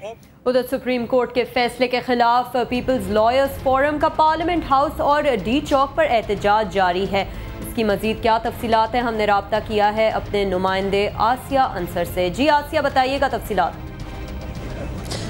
उधर supreme court के फैसले के खिलाफ पीपल्स लॉयर्स फोरम का पार्लियामेंट हाउस और डी चौक पर एहतजाज जारी है। इसकी मजीद क्या तफसीलात हैं, हमने राब्ता किया है अपने नुमाइंदे आसिया अंसर से। जी आसिया, बताइएगा तफसीलात।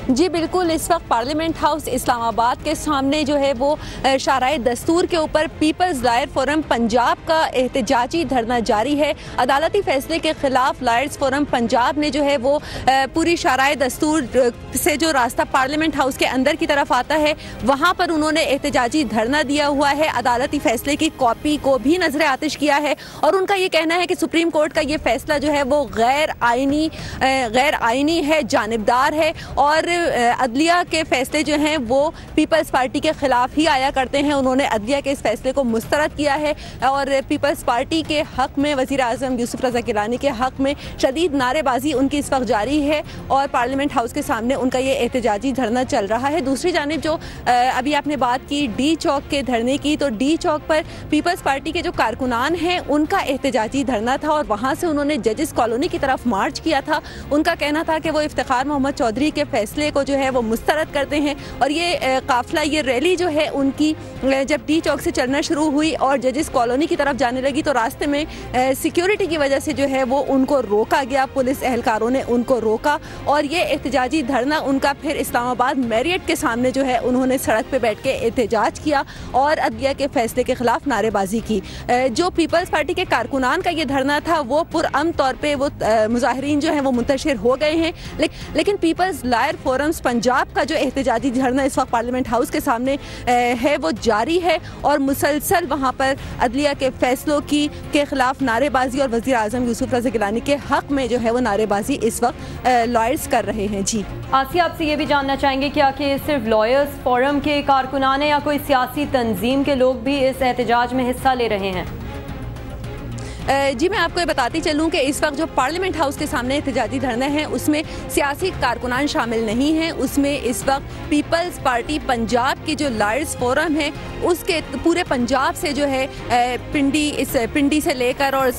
जी बिल्कुल, इस वक्त पार्लियामेंट हाउस इस्लामाबाद के सामने जो है वो शाराए दस्तूर के ऊपर पीपल्स लॉयर फोरम पंजाब का एहतजाजी धरना जारी है। अदालती फैसले के खिलाफ लॉयर्स फोरम पंजाब ने जो है वो पूरी शाराए दस्तूर से जो रास्ता पार्लियामेंट हाउस के अंदर की तरफ आता है वहाँ पर उन्होंने एहतजाजी धरना दिया हुआ है। अदालती फैसले की कॉपी को भी नजर आतिश किया है और उनका ये कहना है कि सुप्रीम कोर्ट का ये फैसला जो है वो गैर आइनी है, जानिबदार है और अदलिया के फैसले जो हैं वो पीपल्स पार्टी के खिलाफ ही आया करते हैं। उन्होंने अदलिया के इस फैसले को मुस्तरद किया है और पीपल्स पार्टी के हक में, वज़ीर आज़म यूसुफ रज़ा गिलानी के हक में शदीद नारेबाजी उनकी इस वक्त जारी है और पार्लियामेंट हाउस के सामने उनका ये एहतजाजी धरना चल रहा है। दूसरी जानिब जो अभी आपने बात की डी चौक के धरने की, तो डी चौक पर पीपल्स पार्टी के जो कारकुनान हैं उनका एहतजाजी धरना था और वहाँ से उन्होंने जजेस कॉलोनी की तरफ मार्च किया था। उनका कहना था कि वो इफ्तिखार मोहम्मद चौधरी के फैसले को जो है वो मुस्तरद करते हैं और ये काफिला, ये रैली जो है उनकी जब डी चौक से चलना शुरू हुई और जजेस कॉलोनी की तरफ जाने लगी तो रास्ते में सिक्योरिटी की वजह से जो है वो उनको रोका गया, पुलिस एहलकारों ने उनको रोका और ये एहतजाजी धरना उनका फिर इस्लामाबाद मैरियट के सामने जो है उन्होंने सड़क पर बैठ के एहतजाज किया और अदलिया के फैसले के खिलाफ नारेबाजी की। जो पीपल्स पार्टी के कारकुनान का ये धरना था वो पुरअमन तौर पर वो मुजाहिरीन जो हैं वो मुंतशिर हो गए हैं, लेकिन पीपल्स लॉयर फोरम्स पंजाब का जो एहतजाजी धरना इस वक्त पार्लियामेंट हाउस के सामने है वो जारी है और मुसलसल वहाँ पर अदलिया के फैसलों के खिलाफ नारेबाजी और वज़ीर आज़म यूसुफ रज़ा गिलानी के हक में जो है वो नारेबाजी इस वक्त लॉयर्स कर रहे हैं। जी आसिया, आपसे ये भी जानना चाहेंगे क्या कि सिर्फ लॉयर्स फोरम के कारकुनान या कोई सियासी तंजीम के लोग भी इस एहतजाज में हिस्सा ले रहे हैं? जी मैं आपको ये बताती चलूँ कि इस वक्त जो पार्लियामेंट हाउस के सामने एहतजाजी धरना है उसमें सियासी कारकुनान शामिल नहीं हैं। उसमें इस वक्त पीपल्स पार्टी पंजाब की जो लॉयर्स फोरम है उसके पूरे पंजाब से जो है पिंडी से लेकर और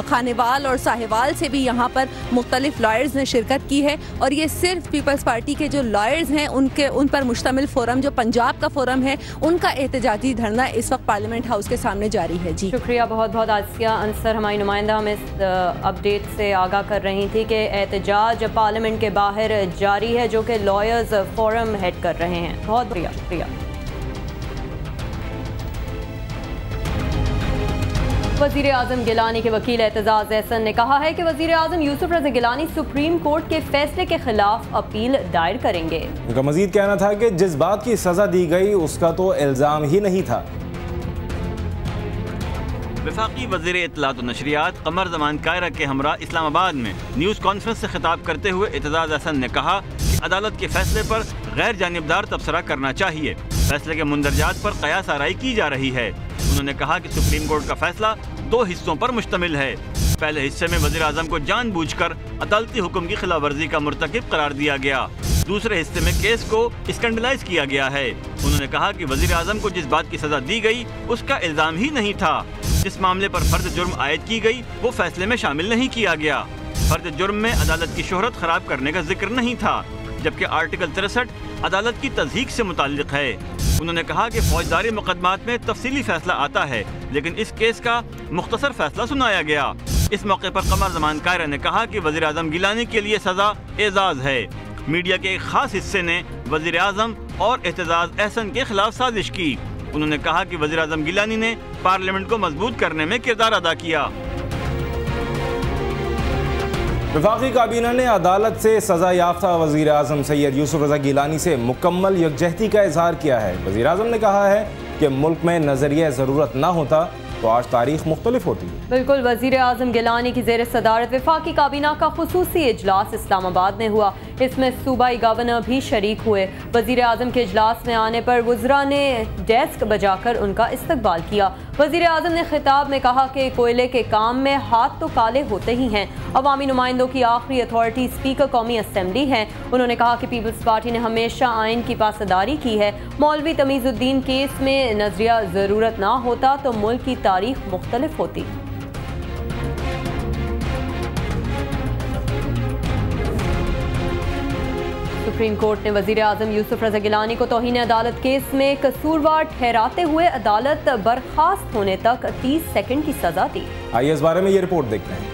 खानेवाल और साहिवाल से भी यहाँ पर मुख्तलिफ लॉयर्स ने शिरकत की है और ये सिर्फ पीपल्स पार्टी के जो लॉयर्स हैं उन पर मुश्तमिल फोरम जो पंजाब का फोरम है उनका एहतजाजी धरना इस वक्त पार्लियामेंट हाउस के सामने जारी है। जी शुक्रिया बहुत बहुत आसिया अंसर, हमारी नुमाइंदा हमें इस अपडेट से आगाह कर रही थी कि एहतजाज पार्लियामेंट के बाहर जारी है जो कि लॉयर्स फोरम हेड कर रहे हैं। बहुत शुक्रिया। वज़ीर आज़म गिलानी के वकील एतजाज़ एहसन ने कहा है कि वज़ीर आज़म यूसुफ रज़ा गिलानी सुप्रीम कोर्ट के फैसले के खिलाफ अपील दायर करेंगे। उनका मजीद कहना था कि जिस बात की सजा दी गई उसका तो इल्ज़ाम ही नहीं था। वफाकी वज़ीर इत्तलात व नशरियात कमर ज़मान कायरा के हमरा इस्लामाबाद में न्यूज़ कॉन्फ्रेंस से खिताब करते हुए एतजाज़ एहसन ने कहा कि अदालत के फैसले पर गैर जानिबदार तबसरा करना चाहिए। फैसले के मुंदरजात पर कयास आराई की जा रही है। उन्होंने कहा कि सुप्रीम कोर्ट का फैसला दो हिस्सों पर मुश्तमिल है। पहले हिस्से में वज़ीर आज़म को जानबूझकर अदालती हुक्म की खिलाफ वर्जी का मुर्तकिब करार दिया गया, दूसरे हिस्से में केस को स्कैंडलाइज किया गया है। उन्होंने कहा कि वज़ीर आज़म को जिस बात की सजा दी गई उसका इल्ज़ाम ही नहीं था। जिस मामले पर फर्द जुर्म आयद की गई वो फैसले में शामिल नहीं किया गया। फर्द जुर्म में अदालत की शोहरत खराब करने का जिक्र नहीं था, जबकि आर्टिकल 63 अदालत की तज़हीक से मुताल्लिक है। उन्होंने कहा कि फौजदारी मुकदमात में तफसीली फैसला आता है, लेकिन इस केस का मुख्तसर फैसला सुनाया गया। इस मौके पर कमर ज़मान कायरा ने कहा कि वज़ीर आज़म गिलानी के लिए सज़ा एजाज़ है। मीडिया के एक खास हिस्से ने वज़ीर आज़म और एतजाज़ एहसन के खिलाफ साजिश की। उन्होंने कहा कि वज़ीर आज़म गिलानी ने पार्लियामेंट को मजबूत करने में किरदार अदा किया। वफाकी काबीना ने अदालत से सजा याफ्ता वज़ीर आज़म सैयद यूसुफ रज़ा गिलानी से मुकम्मल यकजहती का इजहार किया है। वज़ीर आज़म ने कहा है कि मुल्क में नज़रिया ज़रूरत न होता तो आज तारीख मुख्तलिफ होती है। बिल्कुल, वज़ीर आज़म गिलानी की ज़ेर सदारत वफाकी काबीना का खुसूसी इजलास इस्लामाबाद में हुआ। इसमें सूबाई गवर्नर भी शरीक हुए। वज़ीर आज़म के इजलास में आने पर वज़रा ने डेस्क बजाकर उनका इस्तकबाल किया। वज़ीर आज़म ने खिताब में कहा कि कोयले के काम में हाथ तो काले होते ही हैं। अवामी नुमाइंदों की आखिरी अथॉरिटी स्पीकर कौमी असम्बली हैं। उन्होंने कहा कि पीपल्स पार्टी ने हमेशा आइन की पासदारी की है। मौलवी तमीज़ुद्दीन केस में नजरिया ज़रूरत ना होता तो मुल्क की तारीख मुख्तलिफ होती। सुप्रीम कोर्ट ने वजीर आजम यूसुफ रजा गिलानी को तौहीन अदालत केस में कसूरवार ठहराते हुए अदालत बर्खास्त होने तक 30 सेकंड की सजा दी। आइए इस बारे में ये रिपोर्ट देखते हैं।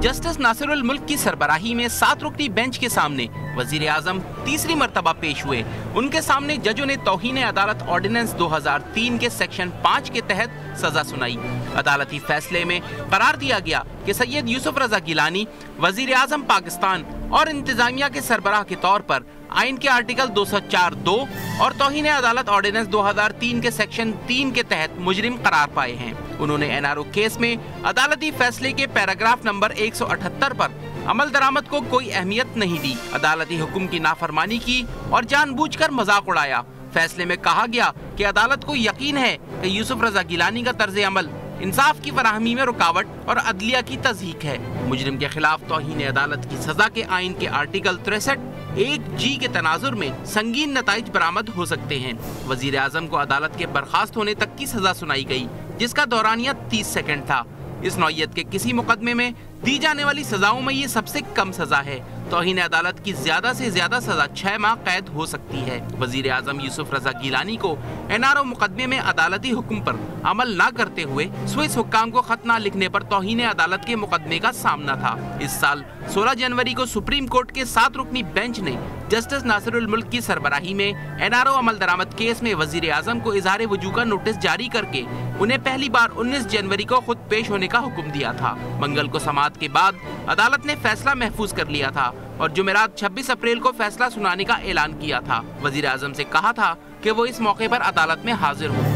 जस्टिस नासिरुल मुल्क की सरबराही में 7 रुकनी बेंच के सामने वजीर आजम तीसरी मर्तबा पेश हुए। उनके सामने जजों ने तौहीन अदालत ऑर्डिनेंस 2003 के सेक्शन 5 के तहत सजा सुनाई। अदालती फैसले में करार दिया गया कि सैयद यूसुफ रजा गिलानी वजीर आजम पाकिस्तान और इंतजामिया के सरबराह के तौर पर आइन के आर्टिकल 204(2) और तौहीन अदालत ऑर्डिनेंस 2003 के सेक्शन 3 के तहत मुजरिम करार पाए हैं। उन्होंने एनआरओ केस में अदालती फैसले के पैराग्राफ नंबर 178 पर अमल दरामद को कोई अहमियत नहीं दी, अदालती हुक्म की नाफरमानी की और जानबूझकर मजाक उड़ाया। फैसले में कहा गया कि अदालत को यकीन है कि यूसुफ रजा गिलानी का तर्ज अमल इंसाफ की फराहमी में रुकावट और अदलिया की तज़हीक है। मुजरिम के खिलाफ तौहीन अदालत की सजा के आइन के आर्टिकल 63(1)(g) के तनाजुर में संगीन नताइज बरामद हो सकते हैं। वजीर आजम को अदालत के बर्खास्त होने तक की सजा सुनाई गई, जिसका दौरानिया 30 सेकंड था। इस नौइयत के किसी मुकदमे में दी जाने वाली सजाओं में ये सबसे कम सजा है। तौहीन अदालत की ज्यादा से ज्यादा सजा 6 माह कैद हो सकती है। वजीर आजम यूसुफ रजा गिलानी को एनआरओ मुकदमे में अदालती हुक्म पर अमल न करते हुए स्विस हुक्काम को खत न लिखने पर तौहीन अदालत के मुकदमे का सामना था। इस साल 16 जनवरी को सुप्रीम कोर्ट के 7 रुकनी बेंच ने जस्टिस नासिरुल मुल्क की सरबराही में एनआरओ अमल दरामद केस में वजीर आजम को इजहार वजूह का नोटिस जारी करके उन्हें पहली बार 19 जनवरी को खुद पेश होने का हुक्म दिया था। मंगल को समाअत के बाद अदालत ने फैसला महफूज कर लिया था और जुमेरात 26 अप्रैल को फैसला सुनाने का ऐलान किया था। वजीर आजम से कहा था कि वो इस मौके पर अदालत में हाजिर हों।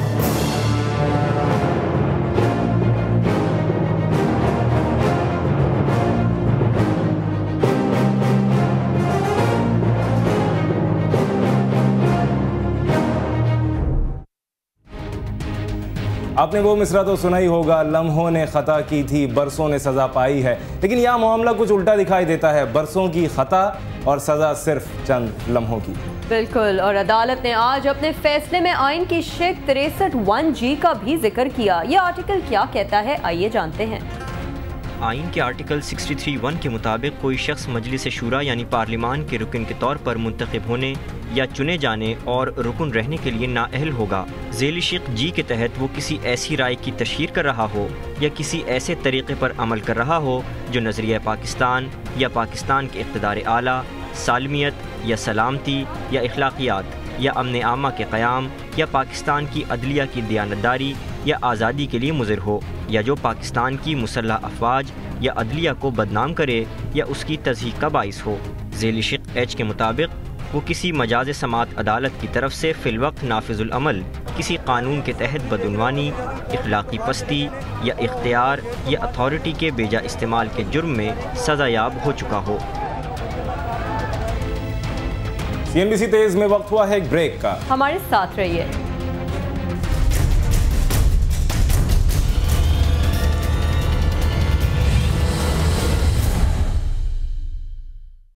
आपने वो मिसरा तो सुना ही होगा, लम्हों ने खता की थी बरसों ने सज़ा पाई है। लेकिन यह मामला कुछ उल्टा दिखाई देता है, बरसों की खता और सज़ा सिर्फ चंद लम्हों की। बिल्कुल, और अदालत ने आज अपने फैसले में आइन की शेख 63(1)(g) का भी जिक्र किया। यह आर्टिकल क्या कहता है, आइए जानते हैं। आइन के आर्टिकल 63(1) के मुताबिक कोई शख्स मजलिस शूरा यानी पार्लिमान के रुकन के तौर पर मुंतखब होने या चुने जाने और रुकन रहने के लिए नाअहल होगा। ज़ेल शेख जी के तहत वो किसी ऐसी राय की तशहीर कर रहा हो या किसी ऐसे तरीक़े पर अमल कर रहा हो जो नज़रिया पाकिस्तान या पाकिस्तान के इक़्तिदार आला, सालमियत या सलामती या अखलाकियात या अमन आमा के क़याम या पाकिस्तान की अदलिया की दयानतदारी या आज़ादी के लिए मुज़र हो, या जो पाकिस्तान की मुसल्लह अफवाज या अदलिया को बदनाम करे या उसकी तज़हीक का बाइस हो। ज़ेल शेख एच के मुताबिक वो किसी मजाज समात अदालत की तरफ से फिलवक्त नाफिजुल अमल किसी कानून के तहत बदउनवानी, इखलाकी पस्ती या इख्तियार या अथॉरिटी के बेजा इस्तेमाल के जुर्म में सज़ायाब हो चुका हो। CNBC तेज में वक्त हुआ है एक ब्रेक का, हमारे साथ रहिए।